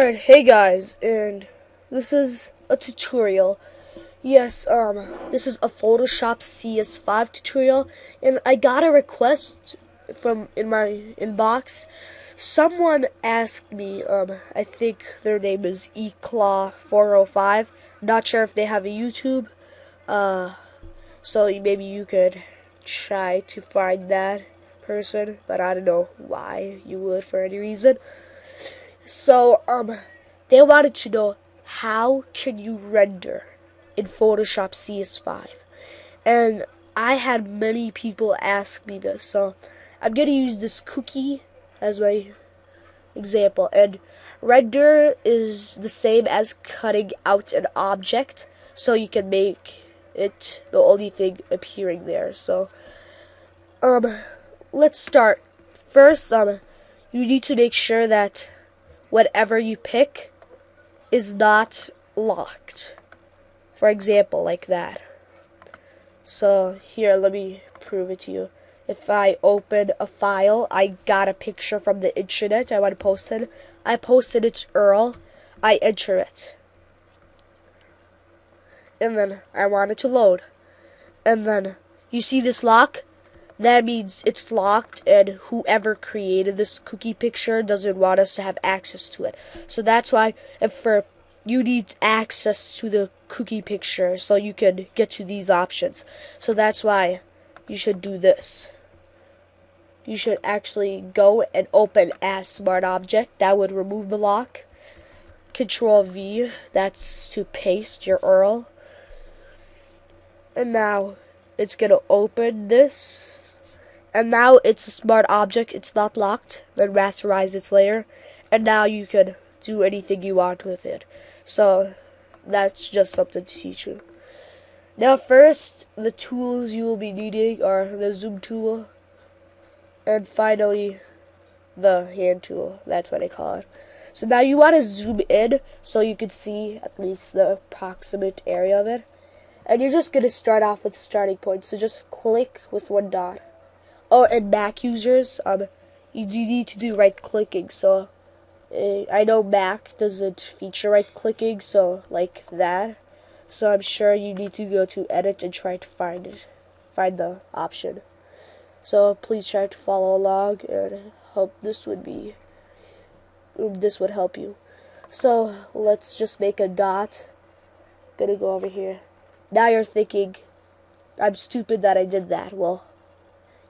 Alright, hey guys, and this is a tutorial. Yes, this is a Photoshop CS5 tutorial, and I got a request from in my inbox. Someone asked me, I think their name is eclaw405. Not sure if they have a YouTube, so maybe you could try to find that person, but I don't know why you would for any reason. So, they wanted to know, how can you render in Photoshop CS5? And I had many people ask me this, so I'm going to use this cookie as my example. And render is the same as cutting out an object, so you can make it the only thing appearing there. So, let's start. First, you need to make sure that whatever you pick is not locked. For example, like that. So here, let me prove it to you. If I open a file, I got a picture from the internet I want to post it. I posted its URL, I enter it. And then I want it to load. And then you see this lock? That means it's locked, and whoever created this cookie picture doesn't want us to have access to it. So that's why you need access to the cookie picture so you can get to these options. So that's why you should do this. You should actually go and open as smart object. That would remove the lock. Control V, that's to paste your URL. And now it's gonna open this. And now it's a smart object, it's not locked. Then rasterize its layer, and now you can do anything you want with it. So that's just something to teach you. Now first, the tools you will be needing are the zoom tool, and finally the hand tool. That's what I call it. So now you want to zoom in so you can see at least the approximate area of it. And you're just going to start off with the starting point. So just click with one dot. Oh, and Mac users, you need to do right clicking. So I know Mac doesn't feature right clicking, so like that. So I'm sure you need to go to edit and try to find the option. So please try to follow along, and hope this would help you. So let's just make a dot. Gonna go over here. Now you're thinking, I'm stupid that I did that. Well,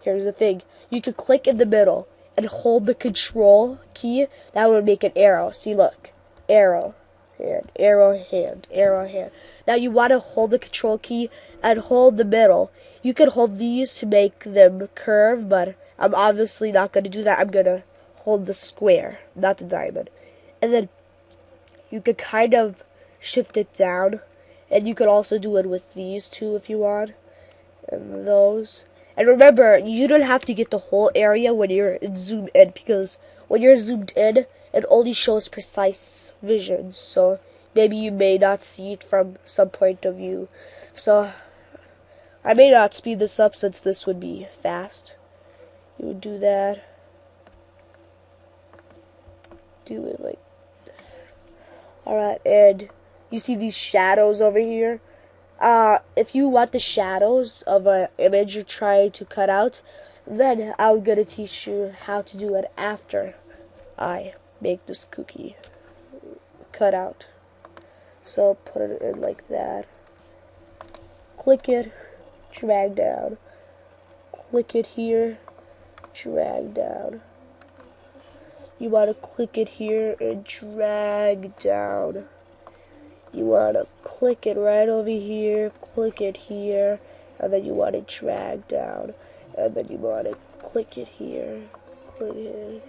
here's the thing. You can click in the middle and hold the control key. That would make an arrow. See, look. Arrow, hand, arrow, hand, arrow, hand. Now you want to hold the control key and hold the middle. You can hold these to make them curve, but I'm obviously not going to do that. I'm going to hold the square, not the diamond. And then you could kind of shift it down. And you could also do it with these two if you want. And those. And remember, you don't have to get the whole area when you're zoomed in, because when you're zoomed in, it only shows precise vision. So maybe you may not see it from some point of view. So I may not speed this up since this would be fast. You would do that. Do it like that. Alright, and you see these shadows over here? If you want the shadows of an image you're trying to cut out, then I'm going to teach you how to do it after I make this cookie cut out. So put it in like that. Click it, drag down. Click it here, drag down. You want to click it here and drag down. You want to click it right over here, click it here, and then you want to drag down, and then you want to click it here, click it.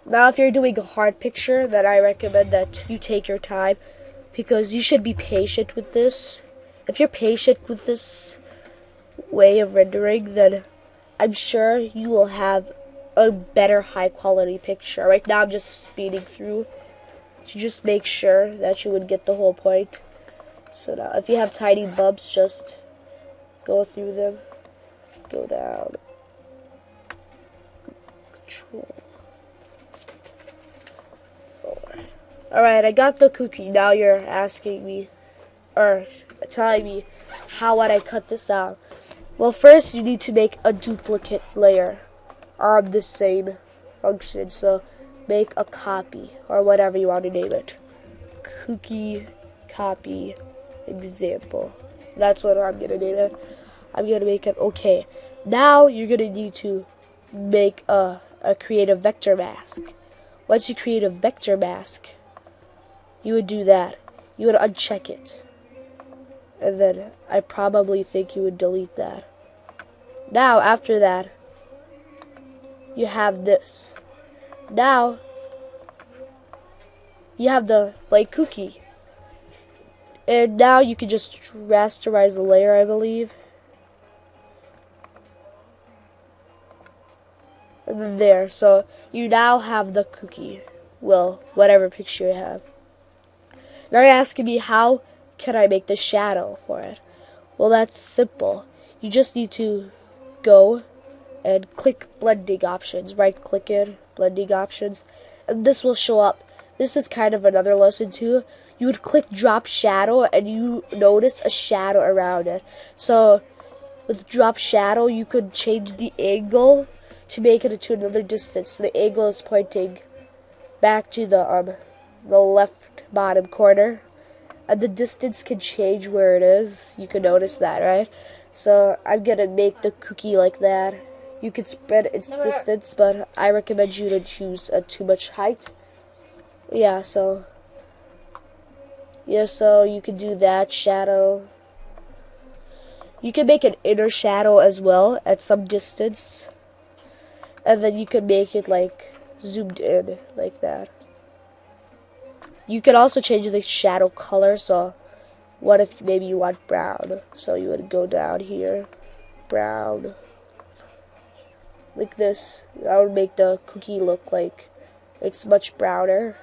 Now if you're doing a hard picture, then I recommend that you take your time, because you should be patient with this. If you're patient with this way of rendering, then I'm sure you will have a better high quality picture. Right now I'm just speeding through to just make sure that you would get the whole point. So now, if you have tiny bumps, just go through them, go down, control, Alright, I got the cookie. Now you're asking me, or telling me, how would I cut this out? Well, first you need to make a duplicate layer on the same function. So make a copy, or whatever you want to name it. Cookie copy example. That's what I'm gonna name it. I'm gonna make it okay. Now you're gonna need to make create a vector mask. Once you create a vector mask, you would do that. You would uncheck it. And then I probably think you would delete that. Now after that, you have this. Now you have the blank cookie. And now you can just rasterize the layer, I believe. And then there. So you now have the cookie. Well, whatever picture you have. Now you're asking me, how can I make the shadow for it? Well, that's simple. You just need to go and click blending options. Right click it, blending options. And this will show up. This is kind of another lesson too. You would click drop shadow and you notice a shadow around it. So with drop shadow, you could change the angle to make it into another distance. So the angle is pointing back to the left bottom corner, and the distance can change where it is. You can notice that, right? So I'm gonna make the cookie like that. You can spread its distance, but I recommend you to choose too much height. Yeah, so you can do that shadow. You can make an inner shadow as well at some distance, and then you can make it like zoomed in like that. You can also change the shadow color. So what if maybe you want brown? So you would go down here, brown, like this. That would make the cookie look like it's much browner.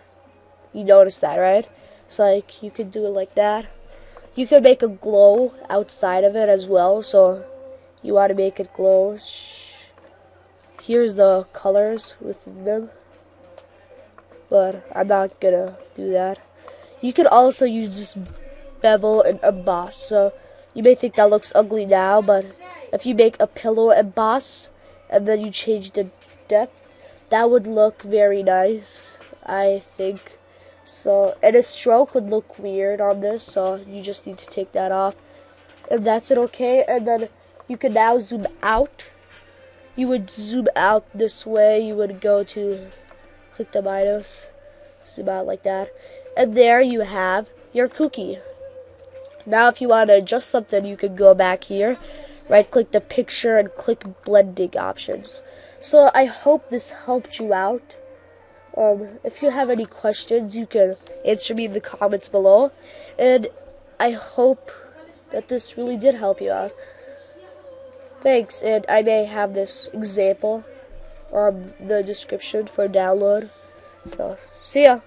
You notice that, right? So like you could do it like that. You could make a glow outside of it as well. So you want to make it glow. Here's the colors within them, but I'm not gonna do that. You could also use this bevel and emboss. So you may think that looks ugly now, but if you make a pillow emboss and then you change the depth, that would look very nice, I think. So, and a stroke would look weird on this, so you just need to take that off. And that's it, okay? And then you can now zoom out. You would zoom out this way. You would go to, click the minus, zoom out like that. And there you have your cookie. Now if you want to adjust something, you can go back here, right click the picture and click blending options. So I hope this helped you out. If you have any questions, you can answer me in the comments below. And I hope that this really did help you out. Thanks, and I may have this example on the description for download. So, see ya.